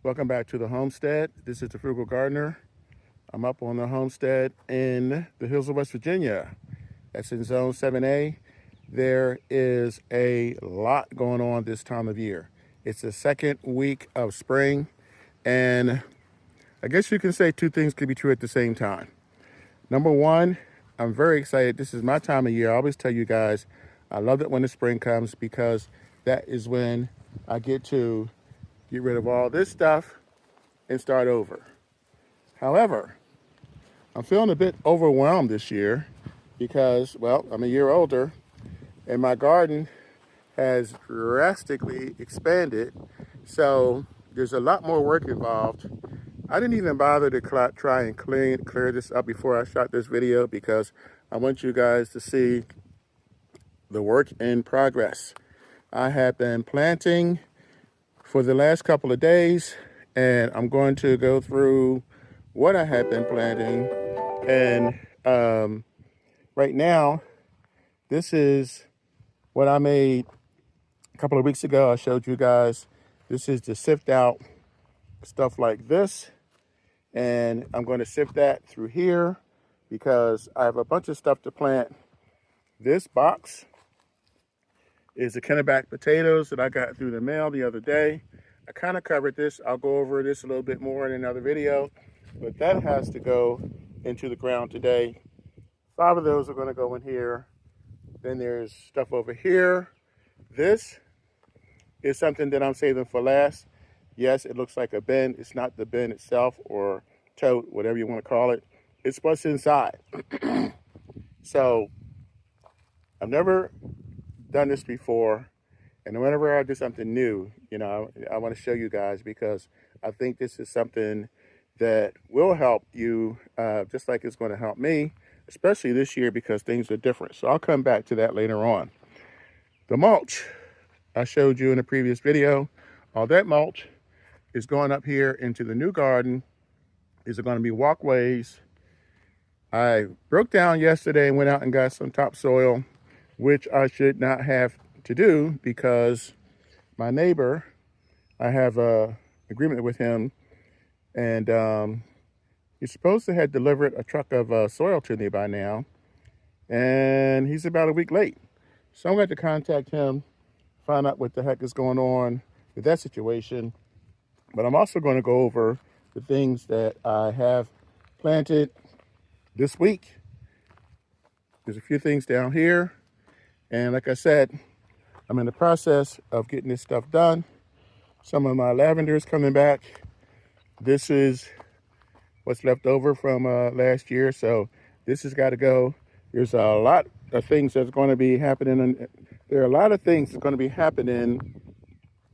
Welcome back to the homestead. This is the Frugal Gardener. I'm up on the homestead in the hills of West Virginia. That's in Zone 7A. There is a lot going on this time of year. It's the second week of spring, and I guess you can say two things could be true at the same time. Number one, I'm very excited. This is my time of year. I always tell you guys, I love it when the spring comes because that is when I get to get rid of all this stuff and start over. However, I'm feeling a bit overwhelmed this year because, well, I'm a year older and my garden has drastically expanded. So there's a lot more work involved. I didn't even bother to try and clear this up before I shot this video because I want you guys to see the work in progress. I have been planting for the last couple of days, and I'm going to go through what I have been planting. And right now, this is what I made a couple of weeks ago. I showed you guys. This is to sift out stuff like this, and I'm going to sift that through here because I have a bunch of stuff to plant. This box is the Kennebec potatoes that I got through the mail the other day. I kind of covered this. I'll go over this a little bit more in another video, but that has to go into the ground today. 5 of those are going to go in here. Then there's stuff over here. This is something that I'm saving for last. Yes, it looks like a bin. It's not the bin itself or tote, whatever you want to call it. It's what's inside. So I've never done this before, and whenever I do something new, you know, I want to show you guys because I think this is something that will help you just like it's going to help me, especially this year because things are different. So I'll come back to that later on. The mulch I showed you in a previous video, all that mulch is going up here into the new garden. These are going to be walkways. I broke down yesterday and went out and got some topsoil, which I should not have to do because my neighbor, I have an agreement with him, and he's supposed to have delivered a truck of soil to me by now, and he's about a week late. So I'm going to contact him, find out what the heck is going on with that situation. But I'm also going to go over the things that I have planted this week. There's a few things down here. And like I said, I'm in the process of getting this stuff done. Some of my lavender is coming back. This is what's left over from last year. So this has got to go. There's a lot of things that's going to be happening. And there are a lot of things that's going to be happening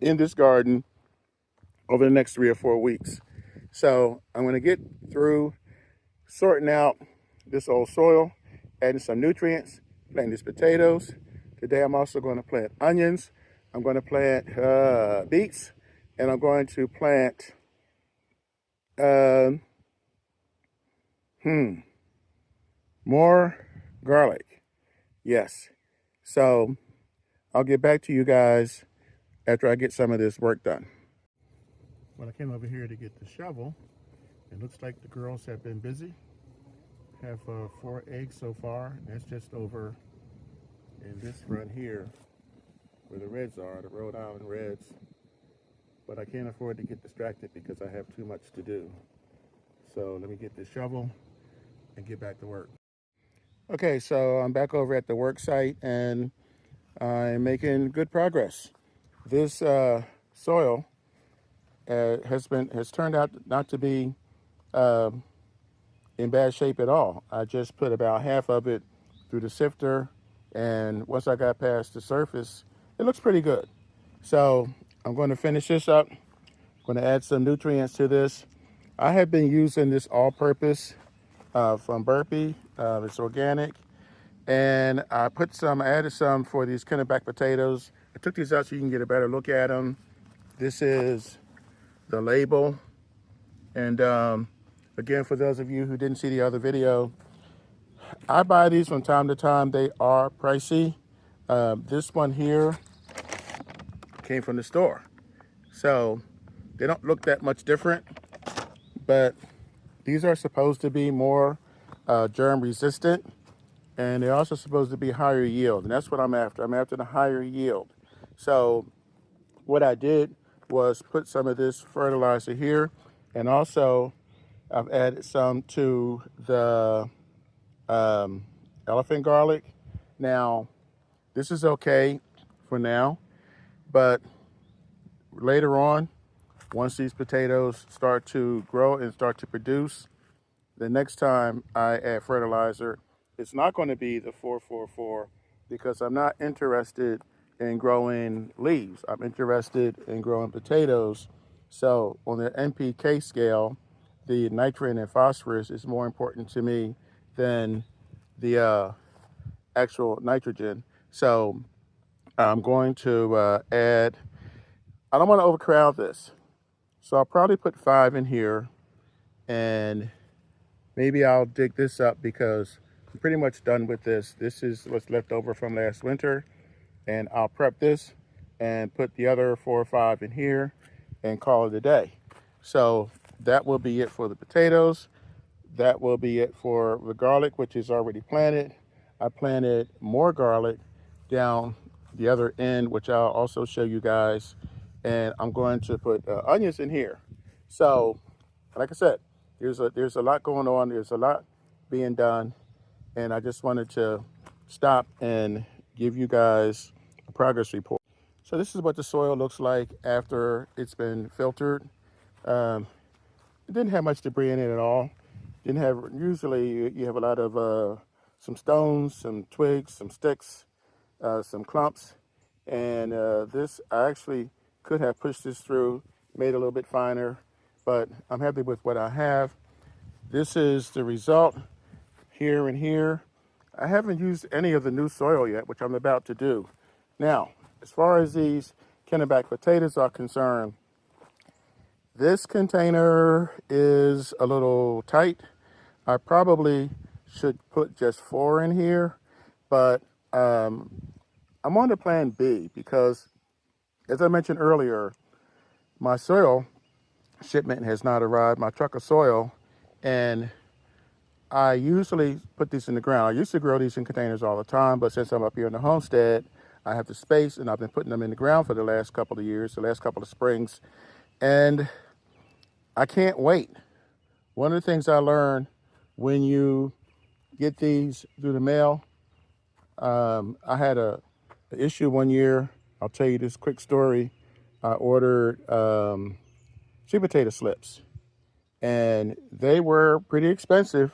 in this garden over the next 3 or 4 weeks. So I'm going to get through sorting out this old soil, adding some nutrients, planting these potatoes. Today I'm also going to plant onions. I'm going to plant beets, and I'm going to plant more garlic. Yes. So I'll get back to you guys after I get some of this work done. When I came over here to get the shovel, it looks like the girls have been busy. Have 4 eggs so far. That's just over in this front here where the reds are, the Rhode Island Reds. But I can't afford to get distracted because I have too much to do. So let me get this shovel and get back to work. Okay, so I'm back over at the work site and I'm making good progress. This soil has turned out not to be in bad shape at all. I just put about half of it through the sifter, and once I got past the surface, it looks pretty good. So I'm going to finish this up. I'm going to add some nutrients to this. I have been using this all-purpose from Burpee. It's organic, and I added some for these Kennebec potatoes. I took these out so you can get a better look at them. This is the label, and again, for those of you who didn't see the other video, I buy these from time to time. They are pricey. This one here came from the store, so They don't look that much different, but these are supposed to be more germ resistant, and they're also supposed to be higher yield, and that's what I'm after. I'm after the higher yield. So what I did was put some of this fertilizer here, and also I've added some to the elephant garlic. Now, this is okay for now, but later on, once these potatoes start to grow and start to produce, the next time I add fertilizer, it's not going to be the 444 because I'm not interested in growing leaves. I'm interested in growing potatoes. So on the NPK scale, the nitrogen and phosphorus is more important to me than the actual nitrogen. So I'm going to add, I don't want to overcrowd this. So I'll probably put 5 in here, and maybe I'll dig this up because I'm pretty much done with this. This is what's left over from last winter, and I'll prep this and put the other 4 or 5 in here and call it a day. So that will be it for the potatoes. That will be it for the garlic, which is already planted. I planted more garlic down the other end, which I'll also show you guys. And I'm going to put onions in here. So, like I said, there's a lot going on. There's a lot being done. And I just wanted to stop and give you guys a progress report. So this is what the soil looks like after it's been filtered. It didn't have much debris in it at all. Didn't have, usually you have a lot of some stones, some twigs, some sticks, some clumps. And this, I actually could have pushed this through, made it a little bit finer, but I'm happy with what I have. This is the result here and here. I haven't used any of the new soil yet, which I'm about to do. Now, as far as these Kennebec potatoes are concerned, this container is a little tight. I probably should put just 4 in here, but I'm on to plan B because, as I mentioned earlier, my soil shipment has not arrived, my truck of soil, and I usually put these in the ground. I used to grow these in containers all the time, but since I'm up here in the homestead, I have the space, and I've been putting them in the ground for the last couple of years, the last couple of springs, and I can't wait. One of the things I learned when you get these through the mail, I had an issue one year. I'll tell you this quick story. I ordered sweet potato slips, and they were pretty expensive,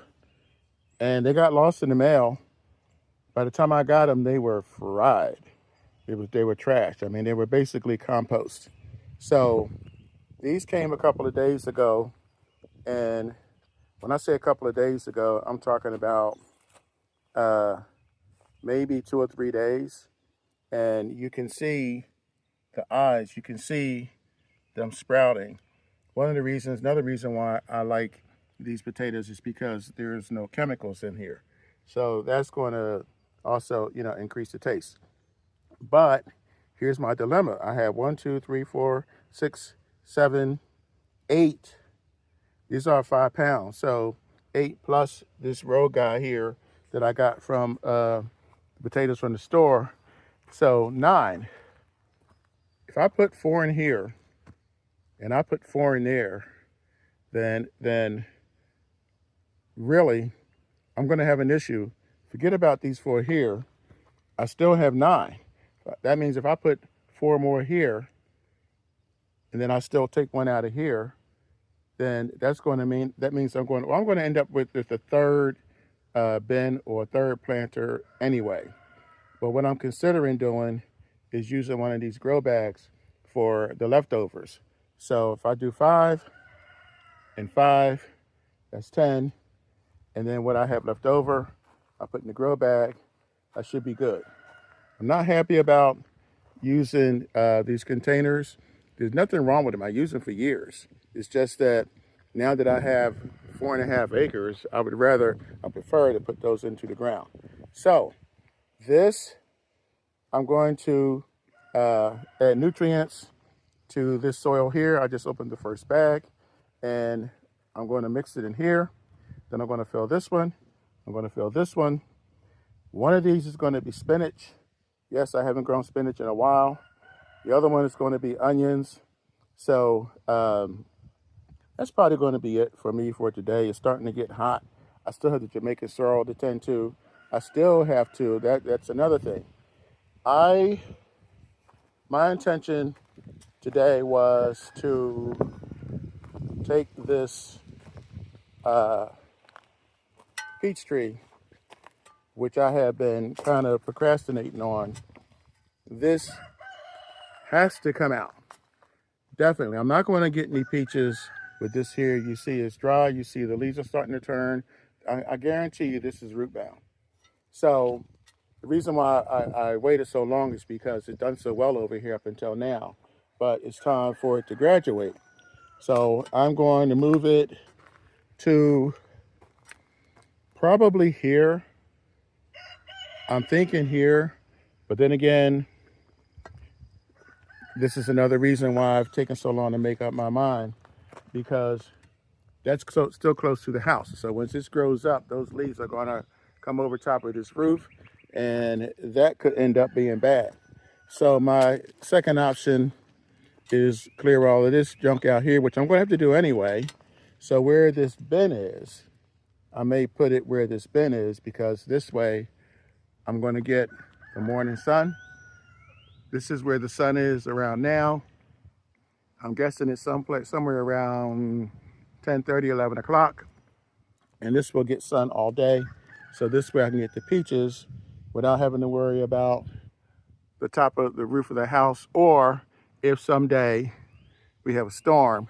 and they got lost in the mail. By the time I got them, they were fried. They were trashed. I mean, they were basically compost. So these came a couple of days ago, and when I say a couple of days ago, I'm talking about maybe 2 or 3 days. And you can see the eyes, you can see them sprouting. Another reason why I like these potatoes is because there's no chemicals in here. So that's going to also, increase the taste. But here's my dilemma. I have 1, 2, 3, 4, 6, 7, 8. These are 5 pounds. So 8 plus this row guy here that I got from the potatoes from the store. So 9. If I put 4 in here and I put 4 in there, then really I'm going to have an issue. Forget about these 4 here. I still have 9. That means if I put 4 more here and then I still take 1 out of here, then that means I'm going to end up with the third bin or third planter anyway. But what I'm considering doing is using one of these grow bags for the leftovers. So if I do 5 and 5, that's 10. And then what I have left over, I put in the grow bag. I should be good. I'm not happy about using these containers. There's nothing wrong with them. I use them for years. It's just that now that I have 4.5 acres, I prefer to put those into the ground. So this, I'm going to add nutrients to this soil here. I just opened the first bag and I'm going to mix it in here. Then I'm going to fill this one. I'm going to fill this one. One of these is going to be spinach. Yes, I haven't grown spinach in a while. The other one is going to be onions. So that's probably going to be it for me for today. It's starting to get hot. I still have the Jamaican sorrel to tend to. I still have to, that's another thing. My intention today was to take this peach tree, which I have been kind of procrastinating on. This has to come out. Definitely. I'm not going to get any peaches with this here. You see it's dry. You see the leaves are starting to turn. I guarantee you this is root bound. So the reason why I waited so long is because it's done so well over here up until now. But it's time for it to graduate. So I'm going to move it to probably here. I'm thinking here, but then again, this is another reason why I've taken so long to make up my mind, because that's still close to the house. So once this grows up, those leaves are going to come over top of this roof, and that could end up being bad. So my second option is clear all of this junk out here, which I'm going to have to do anyway. So where this bin is, I may put it where this bin is, because this way I'm going to get the morning sun. This is where the sun is around now. I'm guessing it's somewhere around 10:30, 11 o'clock. And this will get sun all day. So this way I can get the peaches without having to worry about the top of the roof of the house, or if someday we have a storm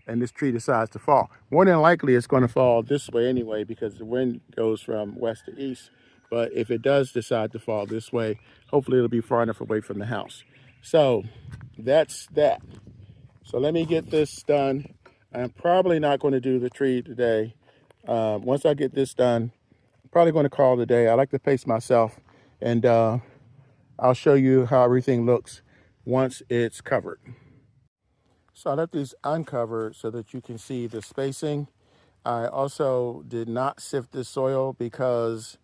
and this tree decides to fall. More than likely it's going to fall this way anyway, because the wind goes from west to east. But if it does decide to fall this way, hopefully it'll be far enough away from the house. So that's that. So let me get this done. I'm probably not going to do the tree today. Once I get this done, I'm probably going to call it a day. I like to pace myself, and I'll show you how everything looks once it's covered. So I left these uncovered so that you can see the spacing. I also did not sift this soil because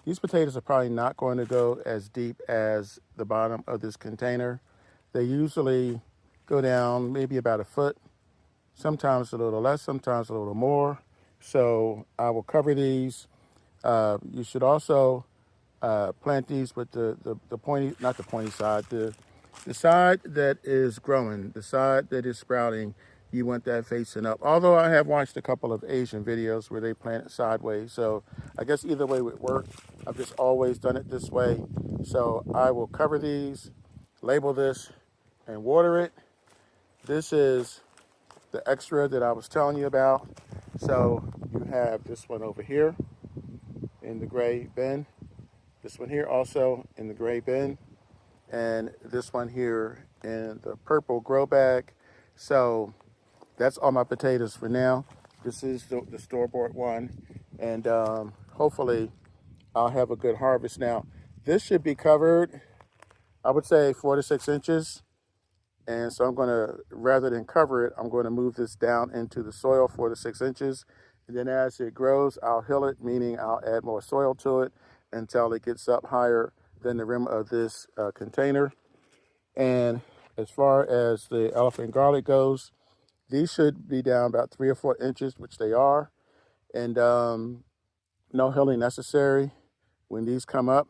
these potatoes are probably not going to go as deep as the bottom of this container. They usually go down maybe about a foot, sometimes a little less, sometimes a little more. So I will cover these. You should also plant these with the pointy, not the pointy side, the side that is growing, the side that is sprouting. You want that facing up. Although I have watched a couple of Asian videos where they plant it sideways. So I guess either way would work. I've just always done it this way. So I will cover these, label this, and water it. This is the extra that I was telling you about. So you have this one over here in the gray bin. This one here also in the gray bin. And this one here in the purple grow bag. So that's all my potatoes for now. This is the store-bought one. And hopefully I'll have a good harvest. Now, this should be covered, I would say 4 to 6 inches. And so I'm going to, rather than cover it, I'm going to move this down into the soil 4 to 6 inches. And then as it grows, I'll hill it, meaning I'll add more soil to it until it gets up higher than the rim of this container. And as far as the elephant garlic goes, these should be down about 3 or 4 inches, which they are. And no hilling necessary. When these come up,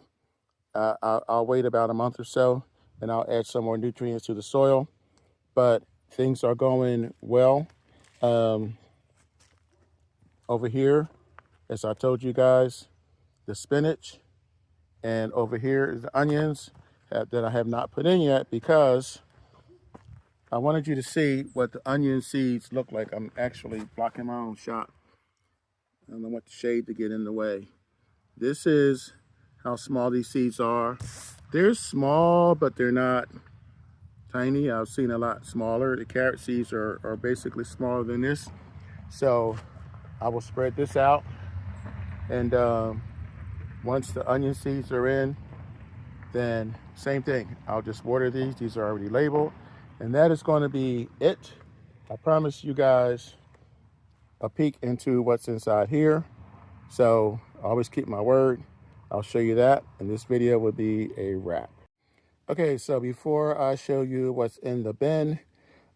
I'll wait about a month or so, and I'll add some more nutrients to the soil. But things are going well. Over here, as I told you guys, the spinach, and over here is the onions that I have not put in yet, because I wanted you to see what the onion seeds look like. I'm actually blocking my own shot. I don't want the shade to get in the way. This is how small these seeds are. They're small, but they're not tiny. I've seen a lot smaller. The carrot seeds are basically smaller than this. So I will spread this out. And once the onion seeds are in, then same thing. I'll just water these. These are already labeled. And that is going to be it. I promise you guys a peek into what's inside here. So I always keep my word. I'll show you that, and this video will be a wrap. Okay, so before I show you what's in the bin,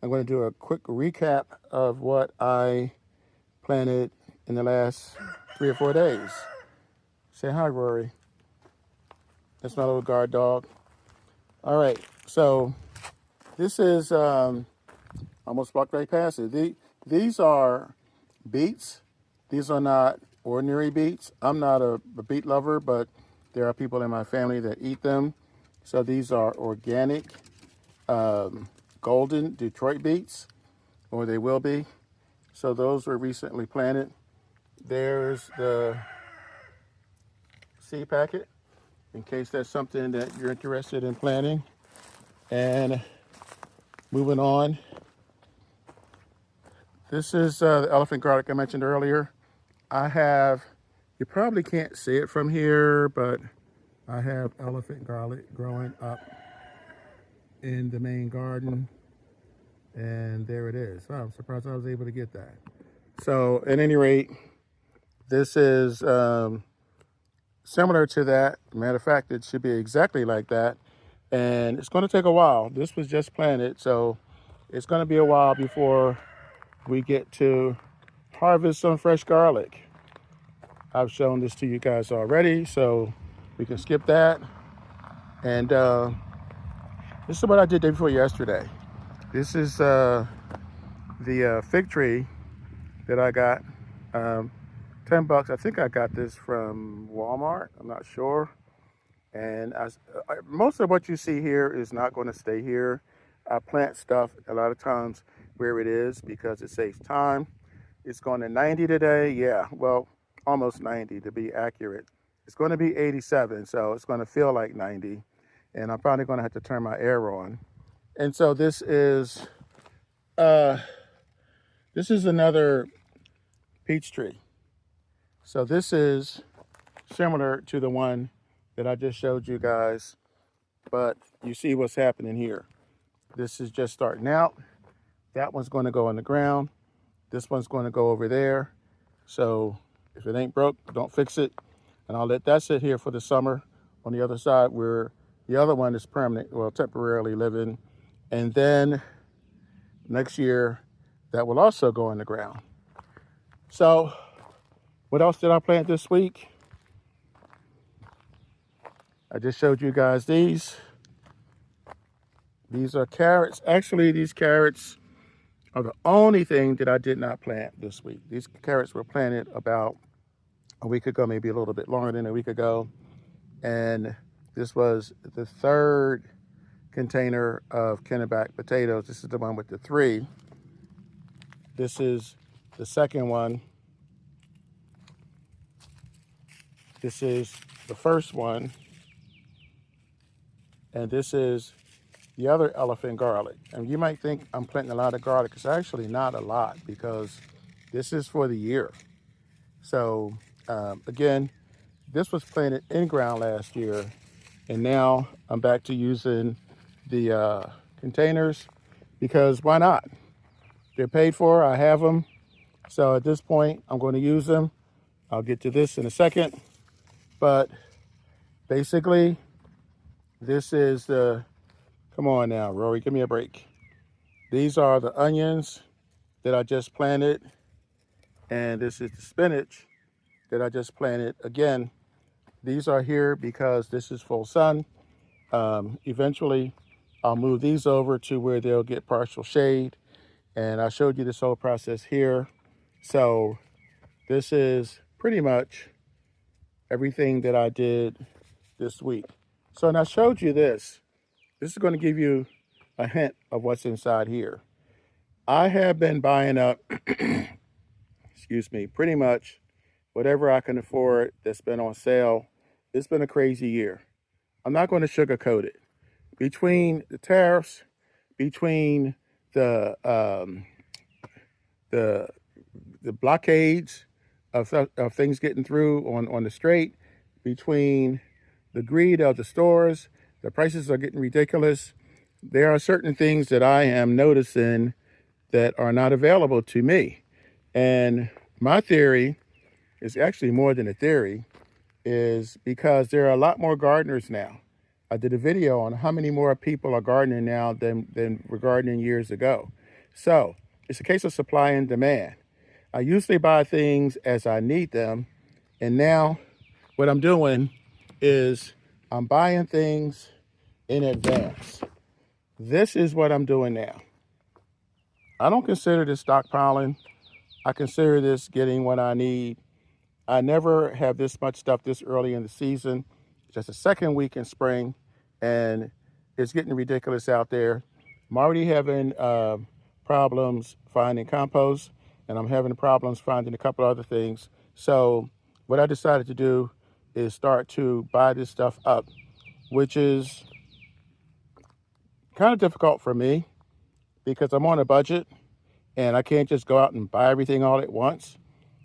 I'm going to do a quick recap of what I planted in the last 3 or 4 days. Say hi, Rory. That's my little guard dog. All right, so this is almost walked right past it. These are beets. These are not ordinary beets. I'm not a beet lover, but there are people in my family that eat them. So these are organic golden Detroit beets, or they will be. So those were recently planted. There's the seed packet, in case that's something that you're interested in planting. And moving on, this is the elephant garlic I mentioned earlier. I have, you probably can't see it from here, but I have elephant garlic growing up in the main garden. And there it is. Oh, I'm surprised I was able to get that. So at any rate, this is similar to that. Matter of fact, it should be exactly like that. And it's going to take a while. This was just planted, so it's going to be a while before we get to harvest some fresh garlic. I've shown this to you guys already, so we can skip that. And this is what I did day before yesterday. This is the fig tree that I got. 10 bucks. I think I got this from Walmart. I'm not sure. And most of what you see here is not going to stay here. I plant stuff a lot of times where it is because it saves time. It's going to 90 today. Yeah, well, almost 90 to be accurate. It's going to be 87, so it's going to feel like 90. And I'm probably going to have to turn my air on. And so this is another peach tree. So this is similar to the one that I just showed you guys, but you see what's happening here. This is just starting out. That one's going to go on the ground. This one's going to go over there. So if it ain't broke, don't fix it. And I'll let that sit here for the summer on the other side where the other one is permanent, well, temporarily living. And then next year, that will also go in the ground. So what else did I plant this week? I just showed you guys these. These are carrots. Actually, these carrots are the only thing that I did not plant this week. These carrots were planted about a week ago, maybe a little bit longer than a week ago. And this was the third container of Kennebec potatoes. This is the one with the 3. This is the second one. This is the first one. And this is the other elephant garlic. And you might think I'm planting a lot of garlic. It's actually not a lot because this is for the year. So again, this was planted in ground last year. And now I'm back to using the containers because why not? They're paid for, I have them. So at this point, I'm going to use them. I'll get to this in a second. But basically, this is the, come on now, Rory, give me a break. These are the onions that I just planted. And this is the spinach that I just planted. Again, these are here because this is full sun. Eventually, I'll move these over to where they'll get partial shade. And I showed you this whole process here. So this is pretty much everything that I did this week. So, and I showed you this. This is going to give you a hint of what's inside here. I have been buying up, excuse me, pretty much whatever I can afford that's been on sale. It's been a crazy year. I'm not going to sugarcoat it. Between the tariffs, between the blockades of things getting through on the strait, between the greed of the stores, the prices are getting ridiculous. there are certain things that I am noticing that are not available to me. And my theory is actually more than a theory, is because there are a lot more gardeners now. I did a video on how many more people are gardening now than were gardening years ago. So it's a case of supply and demand. I usually buy things as I need them. And now what I'm doing is I'm buying things in advance. This is what I'm doing now. I don't consider this stockpiling. I consider this getting what I need. I never have this much stuff this early in the season. It's just the second week in spring, and it's getting ridiculous out there. I'm already having problems finding compost, and I'm having problems finding a couple other things. So what I decided to do is start to buy this stuff up, which is kind of difficult for me because I'm on a budget and I can't just go out and buy everything all at once.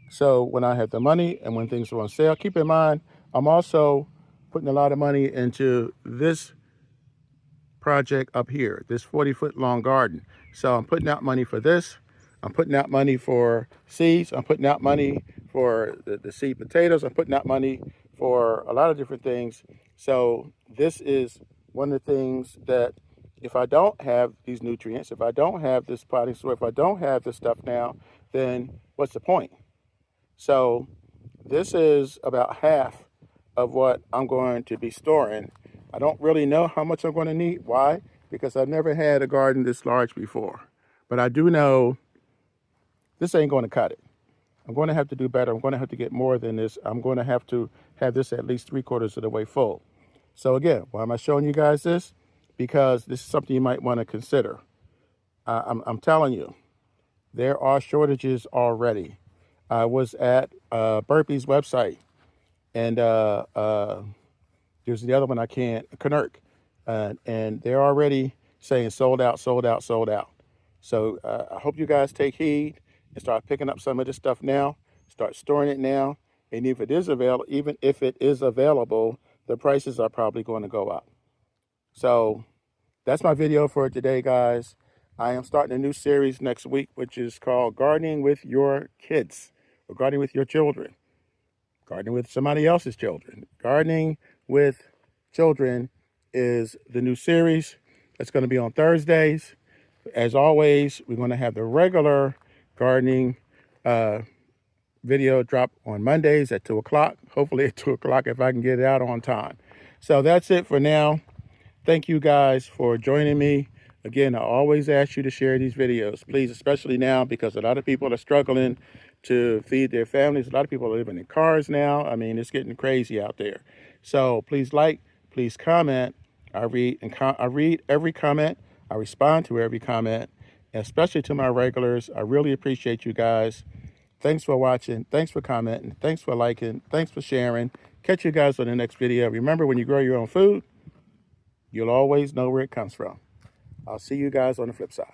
So when I have the money and when things are on sale, keep in mind, I'm also putting a lot of money into this project up here, this 40-foot long garden. So I'm putting out money for this. I'm putting out money for seeds. I'm putting out money for the seed potatoes. I'm putting out money for a lot of different things. So this is one of the things that if I don't have these nutrients, if I don't have this potting soil, if I don't have this stuff now, then what's the point? So this is about half of what I'm going to be storing. I don't really know how much I'm going to need. Why? Because I've never had a garden this large before. But I do know this ain't going to cut it. I'm going to have to do better. I'm going to have to get more than this. I'm going to have to have this at least 3/4 of the way full. So again, why am I showing you guys this? Because this is something you might want to consider. I'm telling you, there are shortages already. I was at Burpee's website, and there's the other one I can't, Canuck, and they're already saying sold out, sold out, sold out. So I hope you guys take heed and start picking up some of this stuff now. Start storing it now, and if it is available, even if it is available, the prices are probably going to go up. So that's my video for today, guys. I am starting a new series next week, which is called Gardening with Your Kids, or Gardening with Your Children, gardening with somebody else's children. Gardening with Children is the new series. It's going to be on Thursdays. As always, we're going to have the regular gardening video drop on Mondays at 2 o'clock, hopefully at 2 o'clock if I can get it out on time. So that's it for now. Thank you guys for joining me. Again, I always ask you to share these videos, please, especially now because a lot of people are struggling to feed their families. A lot of people are living in cars now. I mean, it's getting crazy out there. So please like, please comment. I read every comment. I respond to every comment, especially to my regulars. I really appreciate you guys. Thanks for watching. Thanks for commenting. Thanks for liking. Thanks for sharing. Catch you guys on the next video. Remember, when you grow your own food, you'll always know where it comes from. I'll see you guys on the flip side.